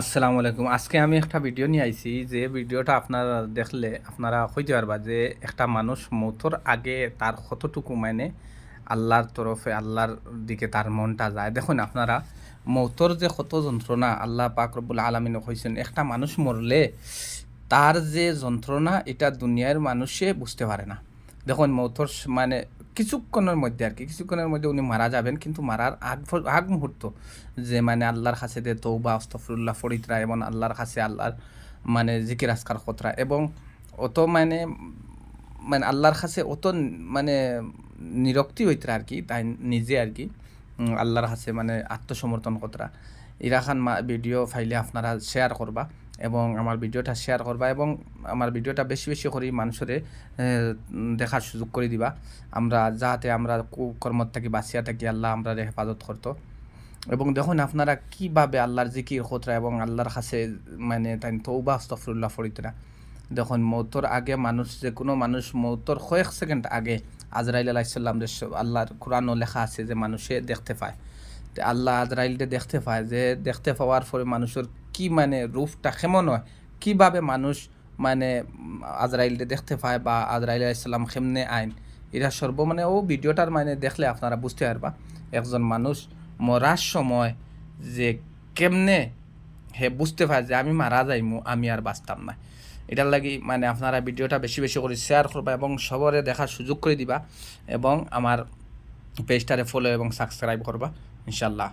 আসসালামু আলাইকুম। আজকে আমি একটা ভিডিও নিয়ে আইছি, যে ভিডিওটা আপনারা দেখলে আপনারা হইতে পারবা যে একটা মানুষ মৌতর আগে তার কতটুকু মানে আল্লাহর তরফে আল্লাহর দিকে তার মনটা যায়। দেখুন আপনারা, মৌতর যে কত যন্ত্রণা আল্লাহ পাক রব্বুল আলামিন কইছেন, একটা মানুষ মরলে তার যে যন্ত্রণা এটা দুনিয়ার মানুষে বুঝতে পারে না। দেখুন মৌতর মানে কিছুক্ষণের মধ্যে আর কি, কিছুক্ষণের মধ্যে উনি মারা যাবেন, কিন্তু মারার আগ মুহূর্ত যে মানে আল্লাহর কাছে যে তৌবা আস্তাগফিরুল্লাহ ফরিতরা এবং আল্লাহর কাছে আল্লাহর মানে জিকির আজকার খতরা এবং অত মানে মানে আল্লাহর কাছে অত মানে নিরক্তি হইতরা আর কি, তাই নিজে আর কি আল্লাহর কাছে মানে আত্মসমর্পণ কতরা ইরাখান ভিডিও ফাইলে আপনারা শেয়ার করবা এবং আমার ভিডিওটা শেয়ার করবা এবং আমার ভিডিওটা বেশি বেশি করে মানুষের দেখার সুযোগ করে দিবা, আমরা যাতে আমরা কুকর্মত থাকি বাঁচিয়া থাকি, আল্লাহ আমরা হেফাজত করতো। এবং দেখুন আপনারা কীভাবে আল্লাহর জিকির খতরা এবং আল্লাহর কাছে মানে তাই তৌবা আস্তাগফিরুল্লাহ ফরিতরা। দেখুন মৌতর আগে মানুষ, যে কোনো মানুষ মৌতর কয়েক সেকেন্ড আগে আজরাইল আলাইসাল্লাম যে আল্লাহর কোরআনও লেখা আছে যে মানুষে দেখতে পায়, তো আল্লাহ আজরাইলকে দেখতে পায়, যে দেখতে পাওয়ার পরে মানুষের কি মানে রূপটা কেমন হয়, কীভাবে মানুষ মানে আজরাইলকে দেখতে পায় বা আজরাইল আলাইসাল্লাম কেমনে আইন, এটা সর্ব মানে ও ভিডিওটার মানে দেখলে আপনারা বুঝতে পারবা একজন মানুষ মরার সময় যে কেমনে হে বুঝতে পারে যে আমি মারা যাইমু, আমি আর বাঁচতাম না। এটার লাগি মানে আপনারা ভিডিওটা বেশি বেশি করে শেয়ার করবা এবং সবরে দেখার সুযোগ করে দিবা এবং আমার পেজটারে ফলো এবং সাবস্ক্রাইব করবা ইনশাল্লাহ।